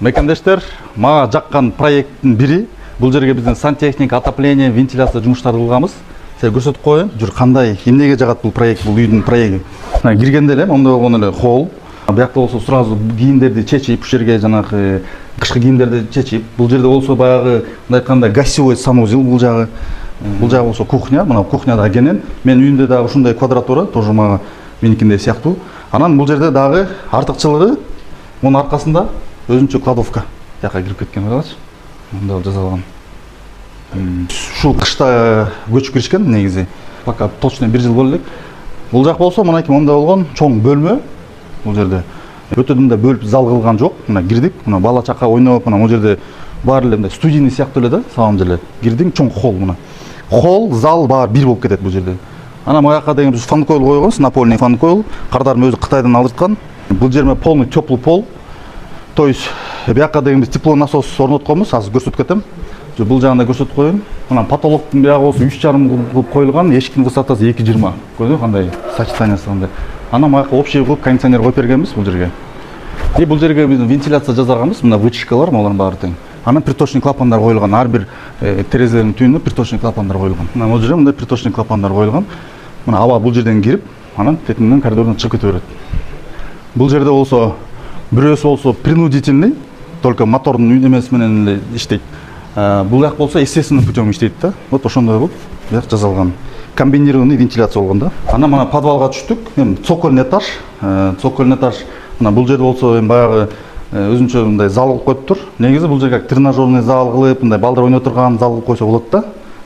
Мекендештер, мага жаккан проекттин бири, бул жерге биздин сантехника, отопление, вентиляция жумуштарды кылганбыз. Силерге көрсөтүп коеюн. Жүр кандай, эмнеге жагат бул проект, бул үйдүн проекти. Киргенде эле мондой болгон эле холл. Биякта болсо сразу кийимдерди чечип, ушул жерге жанагы кышкы кийимдерди чечип, бул жерде болсо баягы мындай айтканда гостевой санузел бул жагы. Бул жагы болсо кухня, мына кухняда кенен. Мен үйүмдө дагы ушундай квадратура, тоже мага меникиндей сыяктуу. Анан бул жерде дагы артыкчылыгы мунун аркасында өзүнчө кладовка. Жака кирип кеткен карачы. Мында жазалган. Ушул кышта көчүп киришкен негизи. Пока точно 1 жыл боло элек. Бул жак болсо мынакей монда болгон чоң бөлмө. Бул жерде өтө мындай бөлүп зал кылган жок. Мына кирдик, мына бала чака ойноп, мына бул жерде баары эле мындай студийный сыяктуу эле да, салам жерде. Кирдик, чоң холл мына. Холл, зал баары бир болуп кетет бул жерде. Анан мояка деген биз фан койл койгонбуз, напольный фан койл. Кардарым өзү Кытайдан алдырткан. Бул жерме полный теплый пол. То есть бияка деген биз тепло насос орнотконбуз, азыр көрсөтүп кетем. Бул жагында көрсөтүп коеюн. Анан потолоктун биягы болсо 3,5 кылып коюлган, эшиктин высотасы 2,20. Көрдүңүз кандай сочетаниясы кандай. Анан мояка общий кылып кондиционер коюп бергенбиз бул жерге. И бул жерге биз вентиляция жасаганбыз, мына вытяжкалар, алардын баары тең. Анан приточный клапандар коюлган, ар бир терезелердин түбүнө приточный клапандар коюлган. Мына бул жерде мындай приточный клапандар коюлган. Мына аба бул жерден кирип, анан тетиңден коридордон чыгып кете берет. Бул жерде болсо бирөөсү болсо принудительный, только мотордун эмеси менен эле иштейт. Бул жак болсо естественным путем иштейт да. Вот ошондой болуп бияк жазалган. Комбинированный вентиляция болгон да. Анан мына подвалга түштүк. Эми цокольный этаж. Цокольный этаж. Мына бул жерде болсо эми баягы өзүнчө мындай зал кылып коюптур. Негизи бул жерге тренажерный зал кылып, мындай балдар ойноп турган зал кылып койсо болот да.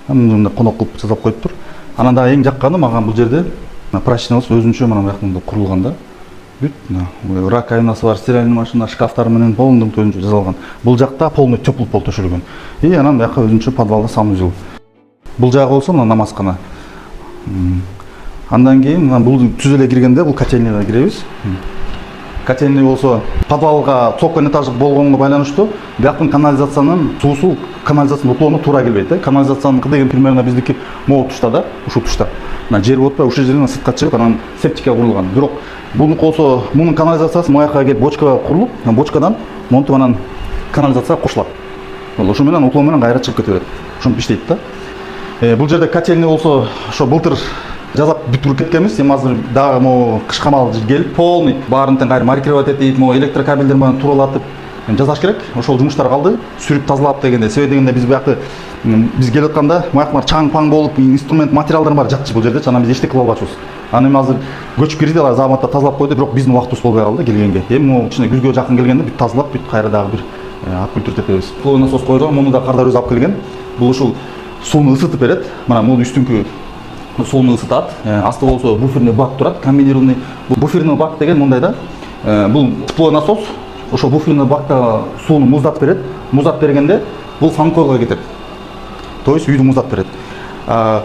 Мындай конок кылып жасап коюптур. Анан дагы эң жакканы мага бул жерде прачечный өзүнчө мына бuyakта курулган да. Бүт мына раковинасы бар, стиральный машина, шкафтар менен полный өзүнчө жасалган. Бул жакта полный теплый пол төшөлгөн. И анан бияка өзүнчө подвалда санузел. Бул жагы болсо мына намазкана. Андан кийин мына бул түз эле киргенде бул котельныйга киребиз. Котельный болсо подвалга цокольный этаж болгонго байланыштуу бияктын канализациянын суусу канализациянын уклону туура келбейт да. Канализациянын деген примерно биздики могу тушта да, ушул тушта. Мына жер болупай, ушул жерден сыртка чыгып, анан септикке курулган. Бирок бунун болсо мунун канализациясы мояка келип бочкага курулуп, бочкадан монтуп анан канализацияга кошулат. Ошо менен уклон менен кайра чыгып кете берет. Ошентип иштейт да. Бул жерде котельный болсо ошо былтыр жазап бүтүрүп кеткенбиз. Эми азыр дагы могу кыш камал келип полный баарын тең кайра маркировать этип, могу электрокабелдер менен туралатып жасаш керек. Ошол жумуштар калды. Сүрүп тазалап дегенде, себеби дегенде биз буякты биз келип атканда буяктар чаң-паң болуп, инструмент материалдар бар жатчы бул жерде. Анан биз эчтеке кыла албачубуз. Анан эми азыр көчүп кирди, алар заматта тазалап койду, бирок биздин убактыбыз болбой калды келгенге. Эми могу кичине күзгө жакын келгенде бүт тазалап, бүт кайра дагы бир ап бүтүрүп кетебиз. Бул насос койгон, муну да кардар өзү алып келген. Бул ушул сууну ысытып берет. Мына муну үстүнкү сууну ысытат. Асты болсо буферный бак турат, комбинированный. Бул буферный бак деген мындай да. Бул тепловой насос ошо буферный бакта сууну муздатып берет. Муздатып бергенде бул фан койлго кетет. То есть үйдү муздатып берет.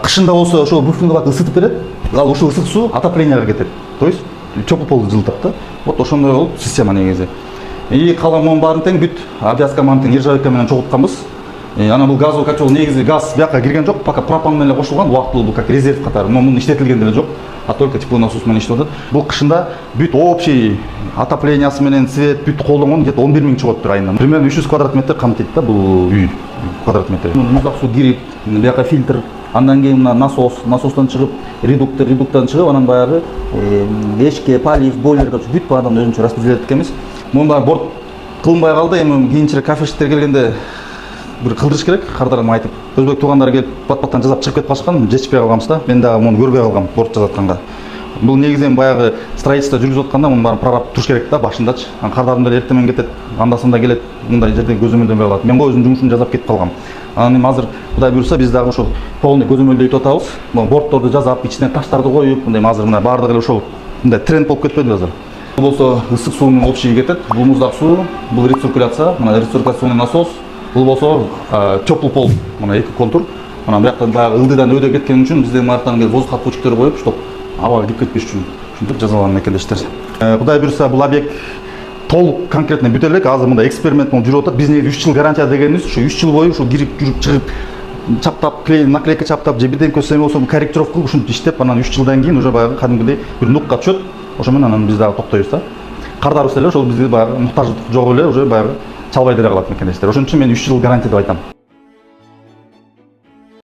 Кышында болсо ошол буферный бак ысытып берет. Ал ушул ысык суу отопленияга кетет. То есть теплый полду жылытат да. Вот ошондой болуп система негизи. И калган монун баарын тең бүт обвязка менен тең нержавейка менен чогултканбыз. Анан бул газовый котел негизи газ бияка кирген жок, пока пропан менен кошулган, убактылуу бул как резерв катары, но мунун иштетилген деле жок, а только теплый насос менен иштеп атат. Бул кышында бүт общий отоплениясы менен свет бүт колдонгон где-то 11 000 чыгыптыр айына. Примерно 300 квадрат метр камтыйт да бул үй квадрат метр. Муздак суу кирип, бияка фильтр, андан кийин мына насостон чыгып, редуктордан чыгып, анан баягы эшикке, полив, бойлерге бүт баардан өзүнчө распределять эткенбиз. Мунун баары борт кылынбай калды, эми кийинчерээк кафештер келгенде бир кылдырыш керек, кардарым айтып. Өзбек туугандар келип пат-паттан жасап чыгып кетип калышкан, жетишпей калганбыз да. Мен дагы муну көрбөй калгам борт жасатканга. Бул негизи баягы строительство жүргүзүп атканда мунун баарын прораб туруш керек да башындачы. Кардарым деле эртең менен кетет, андасында келет, мындай жерден көзөмөлдөнбөй калат. Мен го өзүмдүн жумушумду жасап кетип калгам. Анан эми азыр Кудай буйрса биз дагы ошо полный көзөмөлдөй атабыз. Бортторду жасап, ичине таштарды коюп, мындай азыр мына баардыгы эле ошол мындай тренд болуп кетпеди азыр. Бул болсо ысык суунун общий кетет, бул муздак суу, бул рециркуляция, мына рециркуляционный насос. Бул болсо теплый пол, мына эки контур. Мына бияктан баягы ылдыйдан өйдө кеткен үчүн бизден маяктан келип воздух отпучктер коюп, чтоб аба кирип кетпеш үчүн. Ушинтип жазалган мекендештер. Кудай буйрса бул объект толук конкретно бүтө элек. Азыр мында эксперимент болуп жүрүп атат. Биз неге 3 жыл гарантия дегенибиз, ушу 3 жыл бою ушу кирип жүрүп чыгып чаптап, наклейка чаптап, же бирден көзсөм болсо корректировка кылып ушинтип иштеп, анан 3 жылдан кийин уже баягы кадимгидей бир нукка түшөт. Ошо менен анан биз дагы токтойбуз да. Кардарыбыз эле ошол бизде баягы муктаждык жок эле уже баягы чалбай деле калат мекен дейсиздер. Ошон үчүн мен 3 жыл гарантия деп айтам.